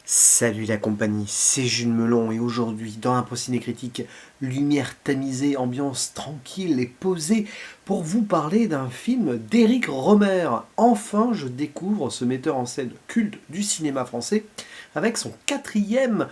Salut la compagnie, c'est Jules Melon et aujourd'hui dans un Ciné Critique, lumière tamisée, ambiance tranquille et posée pour vous parler d'un film d'Éric Rohmer. Enfin, je découvre ce metteur en scène culte du cinéma français avec son quatrième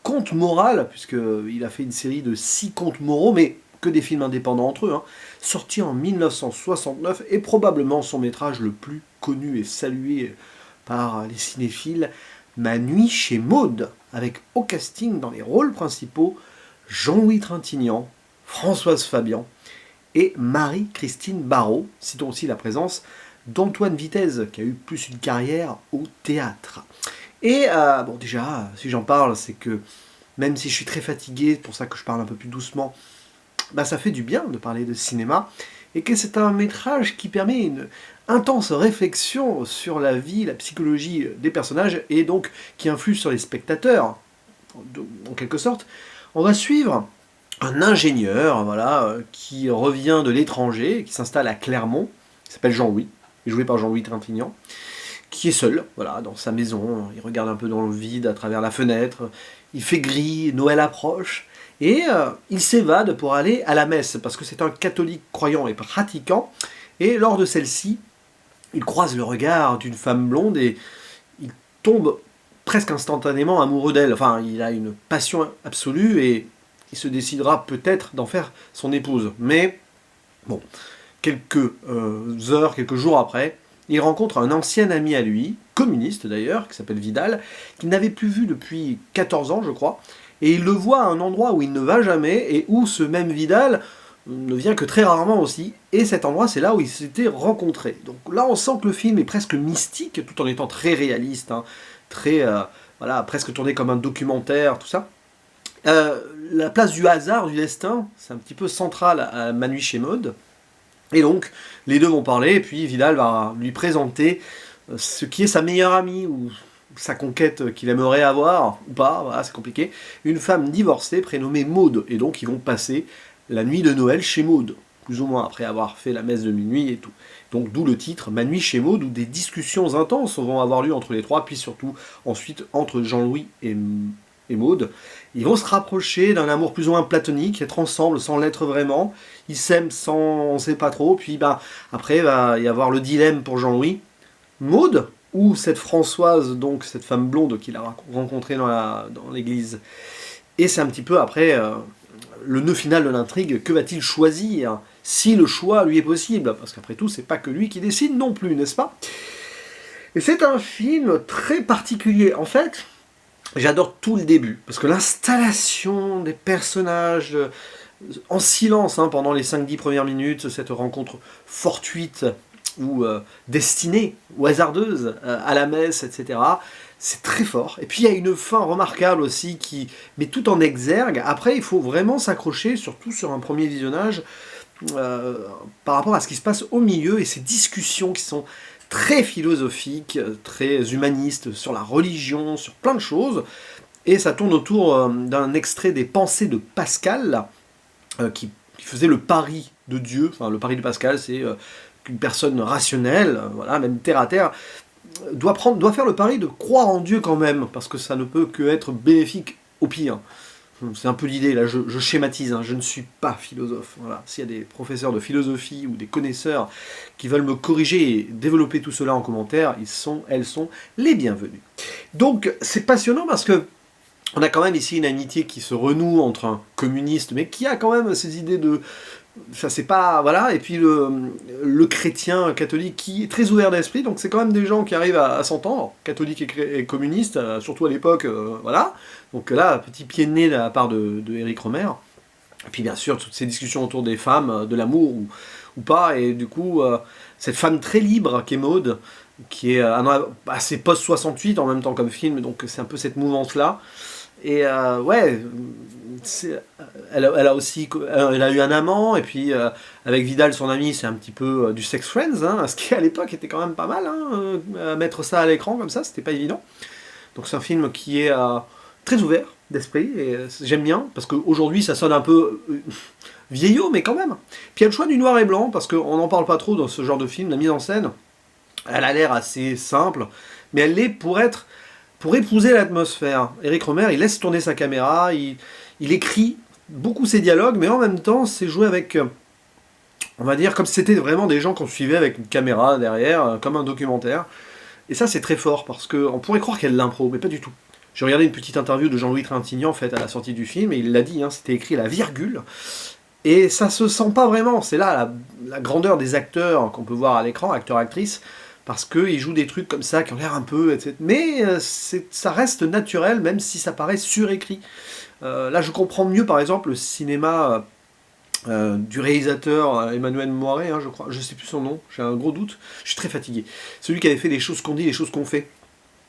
conte moral, puisqu'il a fait une série de 6 contes moraux, mais que des films indépendants entre eux, sorti en 1969 et probablement son métrage le plus connu et salué par les cinéphiles, Ma nuit chez Maud, avec au casting dans les rôles principaux Jean-Louis Trintignant, Françoise Fabian et Marie-Christine Barrault. Citons aussi la présence d'Antoine Vitesse, qui a eu plus une carrière au théâtre. Et bon, déjà, si j'en parle, c'est que même si je suis très fatigué, c'est pour ça que je parle un peu plus doucement, bah, ça fait du bien de parler de cinéma, et que c'est un métrage qui permet une intense réflexion sur la vie, la psychologie des personnages, et donc qui influe sur les spectateurs, en quelque sorte. On va suivre un ingénieur, voilà, qui revient de l'étranger, qui s'installe à Clermont, qui s'appelle Jean-Louis, joué par Jean-Louis Trintignant, qui est seul, voilà, dans sa maison, il regarde un peu dans le vide à travers la fenêtre, il fait gris, Noël approche, et il s'évade pour aller à la messe, parce que c'est un catholique croyant et pratiquant, et lors de celle-ci, il croise le regard d'une femme blonde et il tombe presque instantanément amoureux d'elle. Enfin, il a une passion absolue et il se décidera peut-être d'en faire son épouse. Mais, bon, quelques heures, quelques jours après, il rencontre un ancien ami à lui, communiste d'ailleurs, qui s'appelle Vidal, qu'il n'avait plus vu depuis 14 ans, je crois, et il le voit à un endroit où il ne va jamais, et où ce même Vidal ne vient que très rarement aussi, et cet endroit, c'est là où ils s'étaient rencontrés. Donc là, on sent que le film est presque mystique, tout en étant très réaliste, très, voilà, presque tourné comme un documentaire, tout ça. La place du hasard, du destin, c'est un petit peu central à Ma nuit chez Maud. Et donc, les deux vont parler, et puis Vidal va lui présenter ce qui est sa meilleure amie, ou sa conquête qu'il aimerait avoir, ou pas, voilà, c'est compliqué, une femme divorcée prénommée Maud. Et donc, ils vont passer la nuit de Noël chez Maud, plus ou moins après avoir fait la messe de minuit et tout. Donc d'où le titre Ma nuit chez Maud, où des discussions intenses vont avoir lieu entre les trois, puis surtout ensuite entre Jean-Louis et Maud. Ils vont se rapprocher d'un amour plus ou moins platonique, être ensemble sans l'être vraiment. Ils s'aiment sans on sait pas trop, puis après il va y avoir le dilemme pour Jean-Louis. Maud, ou cette Françoise, donc cette femme blonde qu'il a rencontrée dans l'église. Et c'est un petit peu après le nœud final de l'intrigue, que va-t-il choisir si le choix lui est possible? Parce qu'après tout, c'est pas que lui qui décide non plus, n'est-ce pas? Et c'est un film très particulier. En fait, j'adore tout le début, parce que l'installation des personnages en silence pendant les 5-10 premières minutes, cette rencontre fortuite ou destinée ou hasardeuse à la messe, etc. C'est très fort. Et puis il y a une fin remarquable aussi qui met tout en exergue. Après, il faut vraiment s'accrocher, surtout sur un premier visionnage, par rapport à ce qui se passe au milieu et ces discussions qui sont très philosophiques, très humanistes, sur la religion, sur plein de choses. Et ça tourne autour d'un extrait des Pensées de Pascal, qui faisait le pari de Dieu. Enfin, le pari de Pascal, c'est qu'une personne rationnelle, voilà, même terre à terre, doit faire le pari de croire en Dieu quand même, parce que ça ne peut que être bénéfique au pire. C'est un peu l'idée, là je schématise, je ne suis pas philosophe. Voilà. S'il y a des professeurs de philosophie ou des connaisseurs qui veulent me corriger et développer tout cela en commentaire, elles sont les bienvenus. Donc c'est passionnant parce que on a quand même ici une amitié qui se renoue entre un communiste, mais qui a quand même ces idées de... Ça c'est pas... Voilà, et puis le chrétien catholique qui est très ouvert d'esprit, donc c'est quand même des gens qui arrivent à s'entendre, catholiques et communistes, surtout à l'époque, voilà. Donc là, petit pied de nez de la part de Éric Rohmer. Et puis bien sûr, toutes ces discussions autour des femmes, de l'amour ou pas, et du coup, cette femme très libre qu'est Maud, qui est assez post-68 en même temps comme film, donc c'est un peu cette mouvance-là. Et ouais, elle a eu un amant, et puis avec Vidal, son ami, c'est un petit peu du sex friends, ce qui à l'époque était quand même pas mal, mettre ça à l'écran comme ça, c'était pas évident. Donc c'est un film qui est très ouvert d'esprit, et j'aime bien, parce qu'aujourd'hui ça sonne un peu vieillot, mais quand même. Puis il y a le choix du noir et blanc, parce qu'on n'en parle pas trop dans ce genre de film, la mise en scène, elle a l'air assez simple, mais elle l'est pour pour épouser l'atmosphère. Éric Rohmer, il laisse tourner sa caméra, il écrit beaucoup ses dialogues, mais en même temps, c'est joué avec, on va dire, comme si c'était vraiment des gens qu'on suivait avec une caméra derrière, comme un documentaire. Et ça, c'est très fort, parce qu'on pourrait croire qu'il y a de l'impro, mais pas du tout. J'ai regardé une petite interview de Jean-Louis Trintignant, faite à la sortie du film, et il l'a dit, hein, c'était écrit à la virgule, et ça se sent pas vraiment. C'est là la grandeur des acteurs qu'on peut voir à l'écran, acteurs-actrices, parce qu'ils jouent des trucs comme ça, qui ont l'air un peu, etc. Mais ça reste naturel, même si ça paraît surécrit. Là, je comprends mieux, par exemple, le cinéma du réalisateur Emmanuel Moiré, hein, je crois, je sais plus son nom, j'ai un gros doute, je suis très fatigué. Celui qui avait fait Les choses qu'on dit, les choses qu'on fait.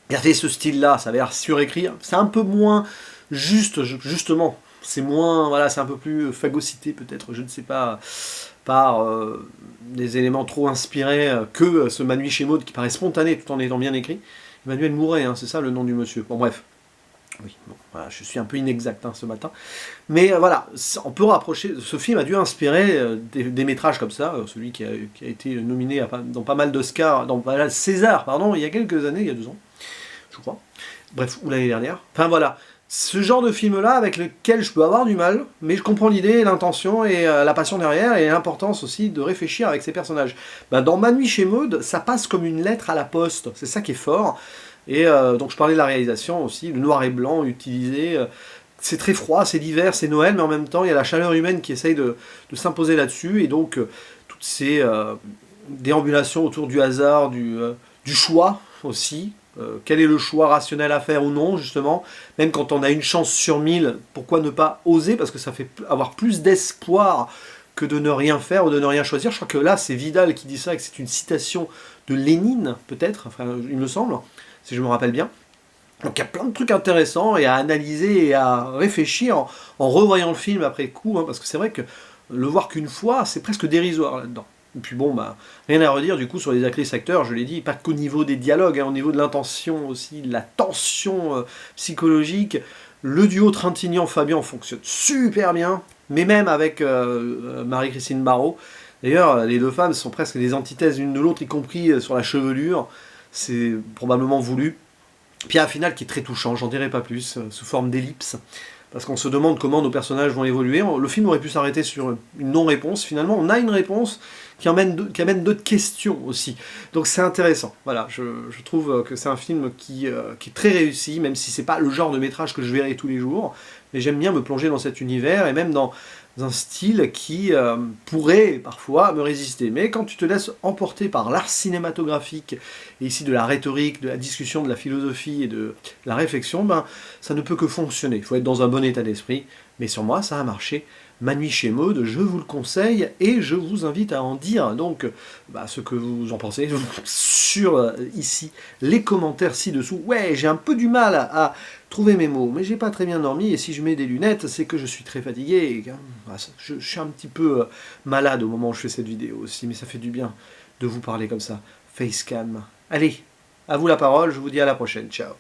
Il avait ce style-là, ça avait l'air surécrit, c'est un peu moins juste, justement, c'est moins, voilà, c'est un peu plus phagocyté peut-être, je ne sais pas, par des éléments trop inspirés que ce Manu Chemaud qui paraît spontané tout en étant bien écrit. Emmanuel Mouret, hein, c'est ça le nom du monsieur. Bon bref, oui, bon, voilà, je suis un peu inexact hein, ce matin. Mais voilà, on peut rapprocher, ce film a dû inspirer des métrages comme ça, celui qui a été nominé dans pas mal d'Oscars, dans pas mal César, pardon, il y a quelques années, il y a 2 ans, je crois. Bref, ou l'année dernière. Enfin voilà, ce genre de film-là avec lequel je peux avoir du mal, mais je comprends l'idée, l'intention et la passion derrière, et l'importance aussi de réfléchir avec ces personnages. Ben, dans Ma nuit chez Maud, ça passe comme une lettre à la poste, c'est ça qui est fort. Et donc je parlais de la réalisation aussi, le noir et blanc utilisé, c'est très froid, c'est l'hiver, c'est Noël, mais en même temps il y a la chaleur humaine qui essaye de s'imposer là-dessus, et donc toutes ces déambulations autour du hasard, du choix aussi. Quel est le choix rationnel à faire ou non, justement. Même quand on a une chance sur 1000, pourquoi ne pas oser? Parce que ça fait avoir plus d'espoir que de ne rien faire ou de ne rien choisir. Je crois que là, c'est Vidal qui dit ça, et que c'est une citation de Lénine, peut-être, enfin, il me semble, si je me rappelle bien. Donc il y a plein de trucs intéressants et à analyser et à réfléchir en revoyant le film après coup, hein, parce que c'est vrai que le voir qu'une fois, c'est presque dérisoire là-dedans. Et puis bon, bah, rien à redire du coup sur les actrices-acteurs, je l'ai dit, pas qu'au niveau des dialogues, hein, au niveau de l'intention aussi, de la tension psychologique. Le duo Trintignant-Fabian fonctionne super bien, mais même avec Marie-Christine Barrault. D'ailleurs, les deux femmes sont presque des antithèses l'une de l'autre, y compris sur la chevelure. C'est probablement voulu. Puis il y a un final qui est très touchant, j'en dirai pas plus, sous forme d'ellipse. Parce qu'on se demande comment nos personnages vont évoluer. Le film aurait pu s'arrêter sur une non-réponse. Finalement, on a une réponse qui amène d'autres questions aussi. Donc c'est intéressant. Voilà, je trouve que c'est un film qui est très réussi, même si c'est pas le genre de métrage que je verrai tous les jours. Mais j'aime bien me plonger dans cet univers, et même dans un style qui pourrait parfois me résister. Mais quand tu te laisses emporter par l'art cinématographique, et ici de la rhétorique, de la discussion, de la philosophie et de la réflexion, ben, ça ne peut que fonctionner. Il faut être dans un bon état d'esprit. Mais sur moi, ça a marché. Ma nuit chez Maud, je vous le conseille, et je vous invite à en dire donc ce que vous en pensez sur ici les commentaires ci-dessous. Ouais, j'ai un peu du mal à trouver mes mots, mais j'ai pas très bien dormi, et si je mets des lunettes, c'est que je suis très fatigué, et, je suis un petit peu malade au moment où je fais cette vidéo aussi, mais ça fait du bien de vous parler comme ça, facecam. Allez, à vous la parole, je vous dis à la prochaine, ciao.